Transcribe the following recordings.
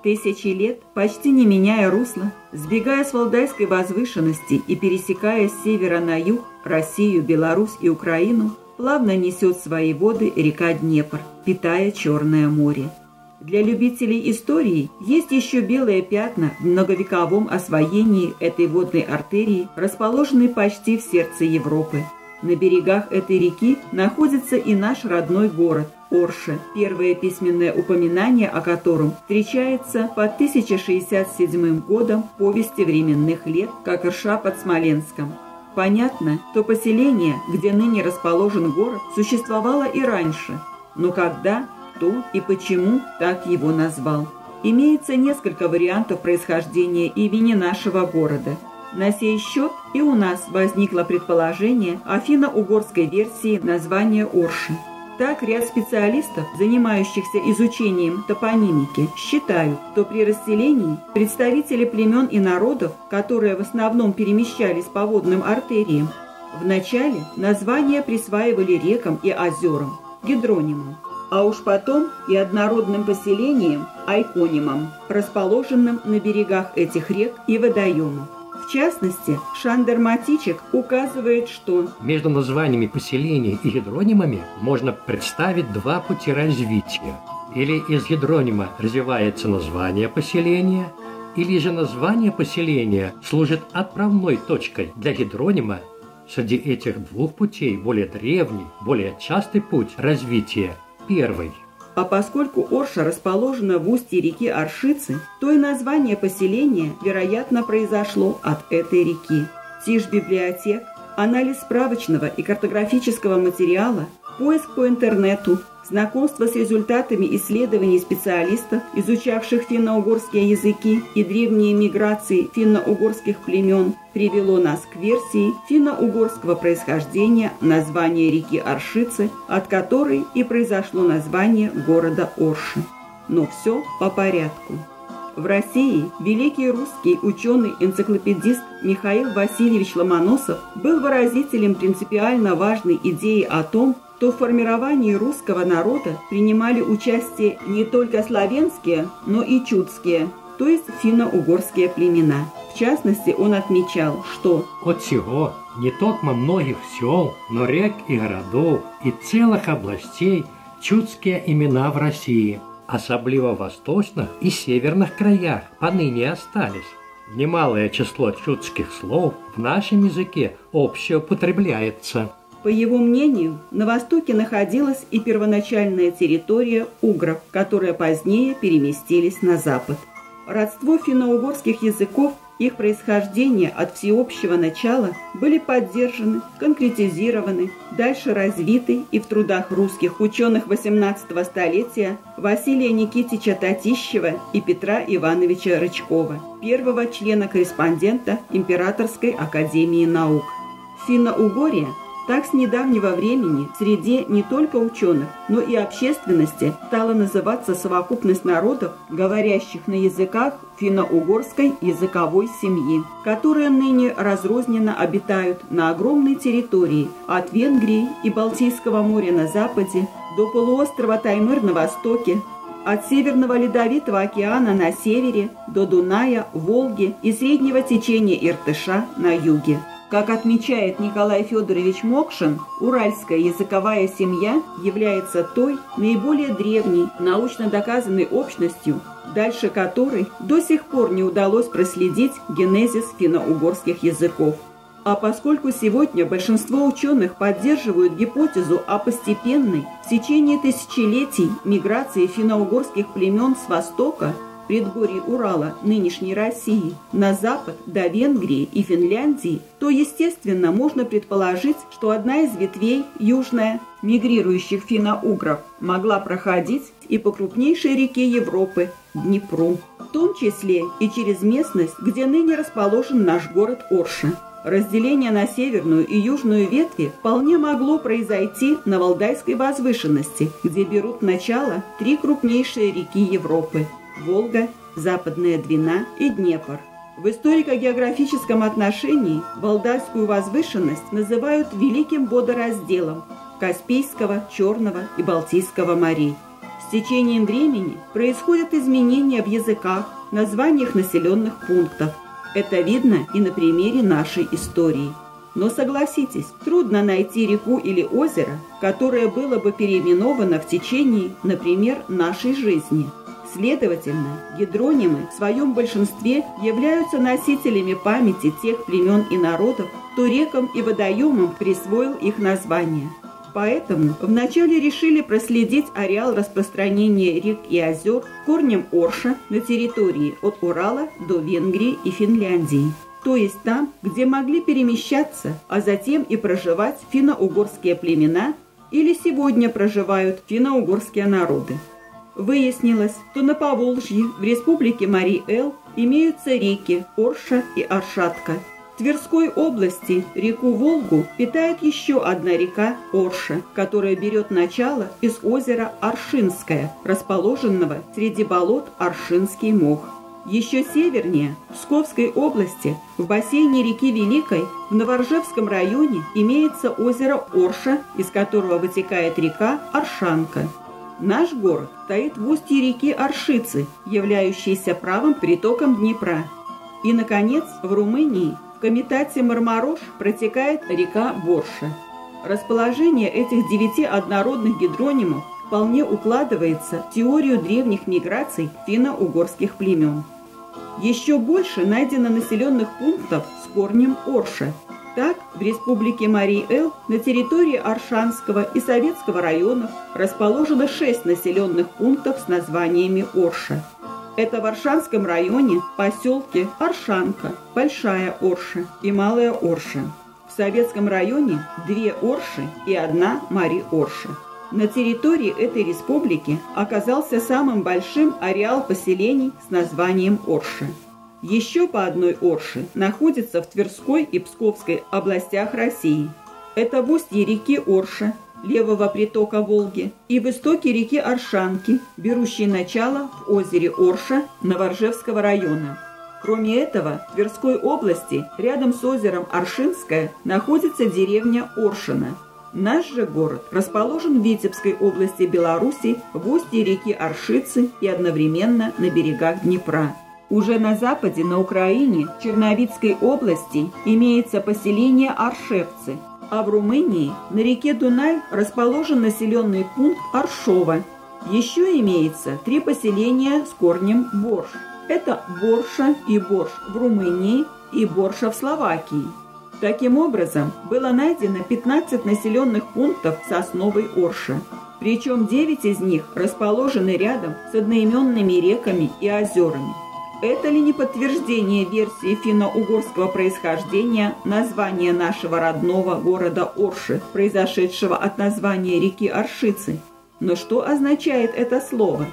Тысячи лет, почти не меняя русла, сбегая с Валдайской возвышенности и пересекая с севера на юг Россию, Беларусь и Украину, плавно несет свои воды река Днепр, питая Черное море. Для любителей истории есть еще белые пятна в многовековом освоении этой водной артерии, расположенной почти в сердце Европы. На берегах этой реки находится и наш родной город Орша, первое письменное упоминание о котором встречается по 1067 годом в повести временных лет, как Ирша под Смоленском. Понятно, что поселение, где ныне расположен город, существовало и раньше, но когда, кто и почему так его назвал. Имеется несколько вариантов происхождения имени нашего города. На сей счет и у нас возникло предположение о финно-угорской версии названия Орши. Так ряд специалистов, занимающихся изучением топонимики, считают, что при расселении представители племен и народов, которые в основном перемещались по водным артериям, вначале названия присваивали рекам и озерам, гидронимам, а уж потом и однородным поселениям, айконимам, расположенным на берегах этих рек и водоемов. В частности, Шандер Матичек указывает, что между названиями поселений и гидронимами можно представить два пути развития. Или из гидронима развивается название поселения, или же название поселения служит отправной точкой для гидронима. Среди этих двух путей более древний, более частый путь развития – первый. А поскольку Орша расположена в устье реки Оршицы, то и название поселения, вероятно, произошло от этой реки. Тишь библиотек, анализ справочного и картографического материала, поиск по интернету, знакомство с результатами исследований специалистов, изучавших финно-угорские языки и древние миграции финно-угорских племен, привело нас к версии финно-угорского происхождения названия реки Оршицы, от которой и произошло название города Орши. Но все по порядку. В России великий русский ученый-энциклопедист Михаил Васильевич Ломоносов был выразителем принципиально важной идеи о том, что в формировании русского народа принимали участие не только славянские, но и чудские, то есть финно-угорские племена. В частности, он отмечал, что «От сего не только многих сел, но рек и городов, и целых областей чудские имена в России, особливо в восточных и северных краях, поныне остались. Немалое число чудских слов в нашем языке общее употребляется». По его мнению, на востоке находилась и первоначальная территория угров, которые позднее переместились на запад. Родство финно-угорских языков, их происхождение от всеобщего начала были поддержаны, конкретизированы, дальше развиты и в трудах русских ученых XVIII столетия Василия Никитича Татищева и Петра Ивановича Рычкова, первого члена-корреспондента Императорской академии наук. Финно-Угория так с недавнего времени в среде не только ученых, но и общественности стала называться совокупность народов, говорящих на языках финно-угорской языковой семьи, которые ныне разрозненно обитают на огромной территории от Венгрии и Балтийского моря на западе до полуострова Таймыр на востоке, от Северного Ледовитого океана на севере до Дуная, Волги и среднего течения Иртыша на юге. Как отмечает Николай Федорович Мокшин, уральская языковая семья является той наиболее древней, научно доказанной общностью, дальше которой до сих пор не удалось проследить генезис финно-угорских языков. А поскольку сегодня большинство ученых поддерживают гипотезу о постепенной в течение тысячелетий миграции финно-угорских племен с востока, предгорий Урала, нынешней России, на запад до Венгрии и Финляндии, то, естественно, можно предположить, что одна из ветвей, южная, мигрирующих финно-угров, могла проходить и по крупнейшей реке Европы – Днепру, в том числе и через местность, где ныне расположен наш город Орша. Разделение на северную и южную ветви вполне могло произойти на Валдайской возвышенности, где берут начало три крупнейшие реки Европы – Волга, Западная Двина и Днепр. В историко-географическом отношении Валдайскую возвышенность называют Великим водоразделом Каспийского, Черного и Балтийского морей. С течением времени происходят изменения в языках, названиях населенных пунктов. Это видно и на примере нашей истории. Но согласитесь, трудно найти реку или озеро, которое было бы переименовано в течение, например, нашей жизни. Следовательно, гидронимы в своем большинстве являются носителями памяти тех племен и народов, кто рекам и водоемам присвоил их название. Поэтому вначале решили проследить ареал распространения рек и озер корнем Орша на территории от Урала до Венгрии и Финляндии. То есть там, где могли перемещаться, а затем и проживать финно-угорские племена или сегодня проживают финно-угорские народы. Выяснилось, что на Поволжье в республике Марий-Эл имеются реки Орша и Аршатка. В Тверской области реку Волгу питает еще одна река Орша, которая берет начало из озера Аршинское, расположенного среди болот Аршинский мох. Еще севернее, в Псковской области, в бассейне реки Великой, в Новоржевском районе имеется озеро Орша, из которого вытекает река Аршанка. Наш город стоит в устье реки Аршицы, являющейся правым притоком Днепра. И, наконец, в Румынии, в комитате Мармарош, протекает река Борша. Расположение этих 9 однородных гидронимов вполне укладывается в теорию древних миграций финно-угорских племен. Еще больше найдено населенных пунктов с корнем Орша. Так, в республике Марий-Эл на территории Аршанского и Советского районов расположено 6 населенных пунктов с названиями Орша. Это в Аршанском районе поселки Аршанка, Большая Орша и Малая Орша. В Советском районе 2 Орши и 1 Мари-Орша. На территории этой республики оказался самым большим ареал поселений с названием Орша. Еще по одной Орше находится в Тверской и Псковской областях России. Это в устье реки Орша, левого притока Волги, и в истоке реки Аршанки, берущей начало в озере Орша Новоржевского района. Кроме этого, в Тверской области, рядом с озером Аршинское, находится деревня Оршина. Наш же город расположен в Витебской области Беларуси, в устье реки Аршицы и одновременно на берегах Днепра. Уже на западе, на Украине, в Черновицкой области, имеется поселение Аршевцы, а в Румынии на реке Дунай расположен населенный пункт Аршова. Еще имеется 3 поселения с корнем Борш. Это Борша и Борш в Румынии и Борша в Словакии. Таким образом, было найдено 15 населенных пунктов с основой Орша. Причем 9 из них расположены рядом с одноименными реками и озерами. Это ли не подтверждение версии финно-угорского происхождения названия нашего родного города Орши, произошедшего от названия реки Аршицы? Но что означает это слово?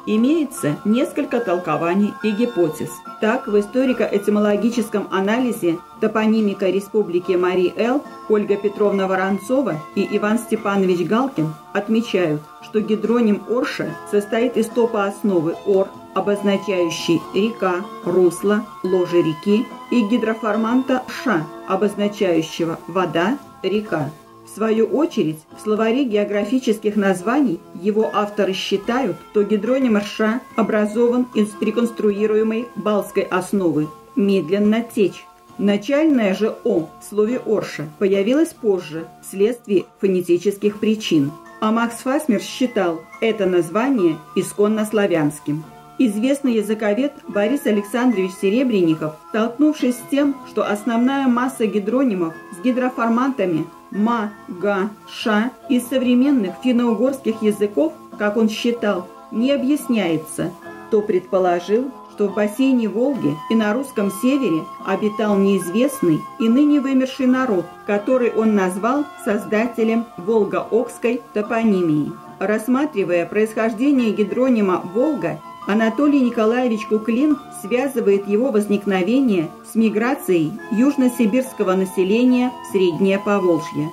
Имеется несколько толкований и гипотез. Так, в историко-этимологическом анализе топонимика Республики Марий-Эл Ольга Петровна Воронцова и Иван Степанович Галкин отмечают, что гидроним Орша состоит из топоосновы Ор, обозначающий река, русло, ложе реки, и гидроформанта Ша, обозначающего вода, река. В свою очередь, в словаре географических названий его авторы считают, что гидроним Рша образован из реконструируемой балтской основы «медленно течь». Начальное же «о» в слове «орша» появилось позже, вследствие фонетических причин. А Макс Фасмер считал это название исконно славянским. Известный языковед Борис Александрович Серебренников, столкнувшись с тем, что основная масса гидронимов с гидроформантами ма, га, ша из современных финно-угорских языков, как он считал, не объясняется, то предположил, что в бассейне Волги и на русском севере обитал неизвестный и ныне вымерший народ, который он назвал создателем волго-окской топонимии. Рассматривая происхождение гидронима «Волга», Анатолий Николаевич Куклин связывает его возникновение с миграцией южносибирского населения в Среднее Поволжье.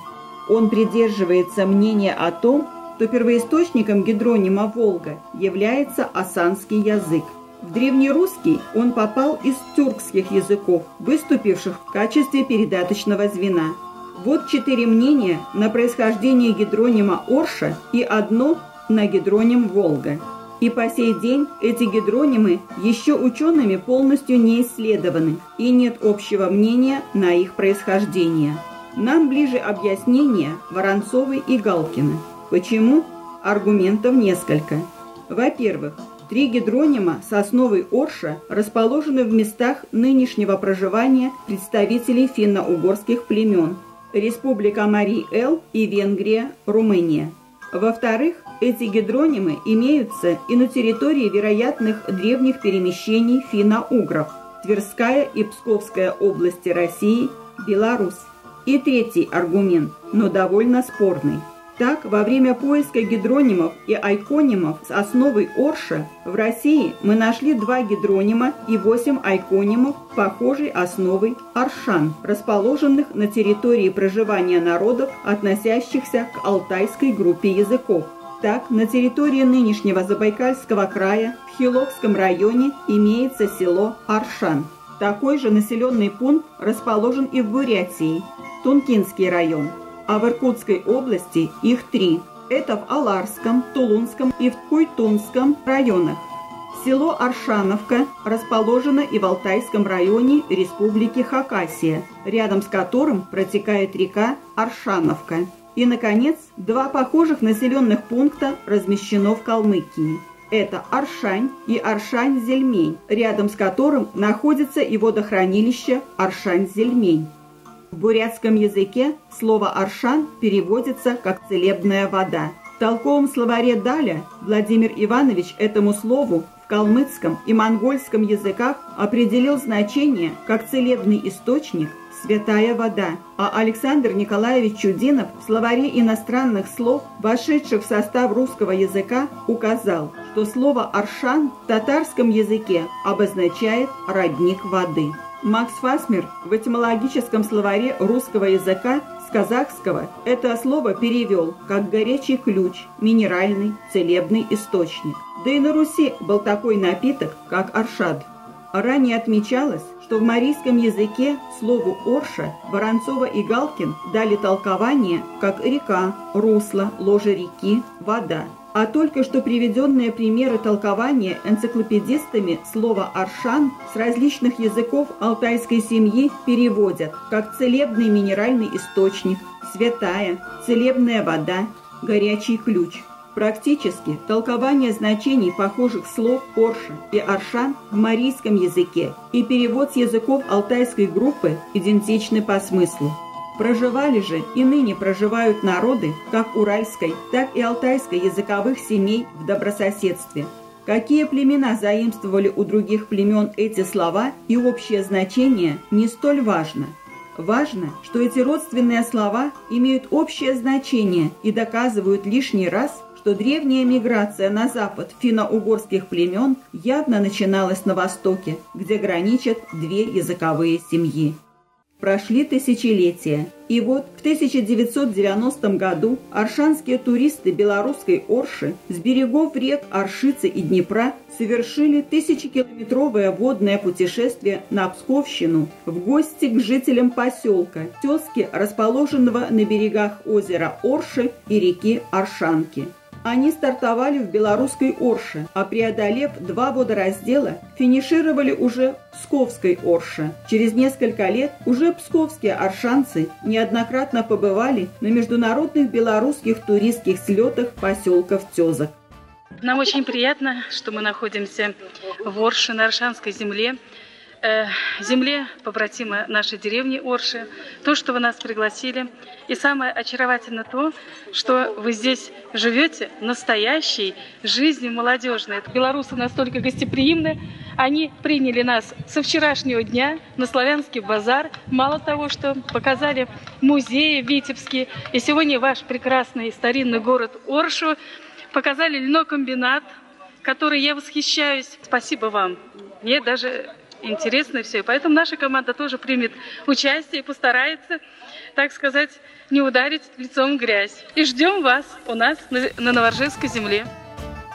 Он придерживается мнения о том, что первоисточником гидронима «Волга» является осанский язык. В древнерусский он попал из тюркских языков, выступивших в качестве передаточного звена. Вот 4 мнения на происхождение гидронима Орша и одно, на гидроним «Волга». И по сей день эти гидронимы еще учеными полностью не исследованы, и нет общего мнения на их происхождение. Нам ближе объяснение Воронцовой и Галкина. Почему? Аргументов несколько. Во-первых, 3 гидронима сосновой Орша расположены в местах нынешнего проживания представителей финно-угорских племен – Республика Марий-Эл и Венгрия, Румыния. Во-вторых, эти гидронимы имеются и на территории вероятных древних перемещений финно-угров – Тверская и Псковская области России, Беларусь. И третий аргумент, но довольно спорный. Так, во время поиска гидронимов и айконимов с основой Орша в России мы нашли 2 гидронима и 8 айконимов похожей основой Аршан, расположенных на территории проживания народов, относящихся к алтайской группе языков. Так, на территории нынешнего Забайкальского края в Хиловском районе имеется село Аршан. Такой же населенный пункт расположен и в Бурятии, Тункинский район. А в Иркутской области их 3. Это в Аларском, Тулунском и в Куйтунском районах. Село Аршановка расположено и в Алтайском районе Республики Хакасия, рядом с которым протекает река Аршановка. И, наконец, 2 похожих населенных пункта размещено в Калмыкии. Это Аршань и Аршань-Зельмень, рядом с которым находится и водохранилище Аршань-Зельмень. В бурятском языке слово «аршан» переводится как «целебная вода». В толковом словаре Даля Владимир Иванович этому слову в калмыцком и монгольском языках определил значение как «целебный источник», «святая вода», а Александр Николаевич Чудинов в словаре иностранных слов, вошедших в состав русского языка, указал, что слово «аршан» в татарском языке обозначает «родник воды». Макс Фасмер в этимологическом словаре русского языка с казахского это слово перевел как «горячий ключ», «минеральный», «целебный источник». Да и на Руси был такой напиток, как аршад. Ранее отмечалось, что в марийском языке слову «орша» Воронцова и Галкин дали толкование как «река», «русло», «ложе реки», «вода». А только что приведенные примеры толкования энциклопедистами слова «аршан» с различных языков алтайской семьи переводят как «целебный минеральный источник», «святая», «целебная вода», «горячий ключ». Практически толкование значений похожих слов «орша» и «аршан» в марийском языке и перевод с языков алтайской группы идентичны по смыслу. Проживали же и ныне проживают народы как уральской, так и алтайской языковых семей в добрососедстве. Какие племена заимствовали у других племен эти слова и общее значение, не столь важно. Важно, что эти родственные слова имеют общее значение и доказывают лишний раз, что древняя миграция на запад финно-угорских племен явно начиналась на востоке, где граничат 2 языковые семьи. Прошли тысячелетия, и вот в 1990 году аршанские туристы белорусской Орши с берегов рек Оршицы и Днепра совершили 1000-километровое водное путешествие на Псковщину в гости к жителям поселка Тезки, расположенного на берегах озера Орши и реки Аршанки. Они стартовали в белорусской Орше, а преодолев 2 водораздела, финишировали уже в Псковской Орше. Через несколько лет уже псковские аршанцы неоднократно побывали на международных белорусских туристских слетах поселков Тезок. Нам очень приятно, что мы находимся в Орше, на Аршанской земле, земле побратима нашей деревни Орши, то, что вы нас пригласили. И самое очаровательное то, что вы здесь живете настоящей жизнью молодежной. Белорусы настолько гостеприимны, они приняли нас со вчерашнего дня на Славянский базар. Мало того, что показали музеи витебские, и сегодня ваш прекрасный старинный город Оршу, показали льнокомбинат, который я восхищаюсь. Спасибо вам. Мне даже интересно все. И поэтому наша команда тоже примет участие и постарается, так сказать, не ударить лицом в грязь. И ждем вас у нас на Новоржевской земле.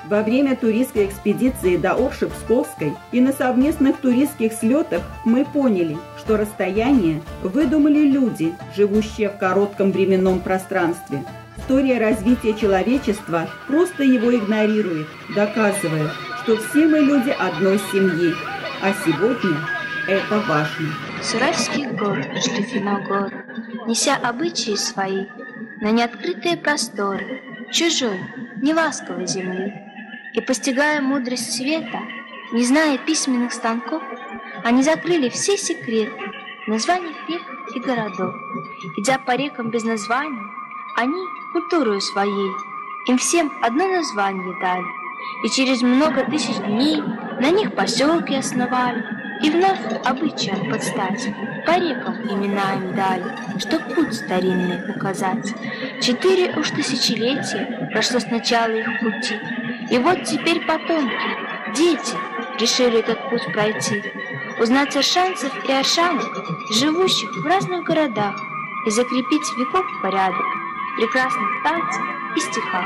Во время туристской экспедиции до Орши Псковской и на совместных туристских слетах мы поняли, что расстояние выдумали люди, живущие в коротком временном пространстве. История развития человечества просто его игнорирует, доказывая, что все мы люди одной семьи, а сегодня это важно. С Уральских гор шли финно-угоры, неся обычаи свои на неоткрытые просторы чужой, неласковой земли. И, постигая мудрость света, не зная письменных станков, они закрыли все секреты названий рек и городов. Идя по рекам без названий, они культурою своей им всем одно название дали. И через много тысяч дней на них поселки основали, и вновь обычаям подстать по рекам имена им дали, чтоб путь старинный указать. 4 уж тысячелетия прошло с начала их пути, и вот теперь потомки, дети, решили этот путь пройти, узнать аршанцев и аршанок, живущих в разных городах, и закрепить веков порядок в прекрасных танцах и стихах.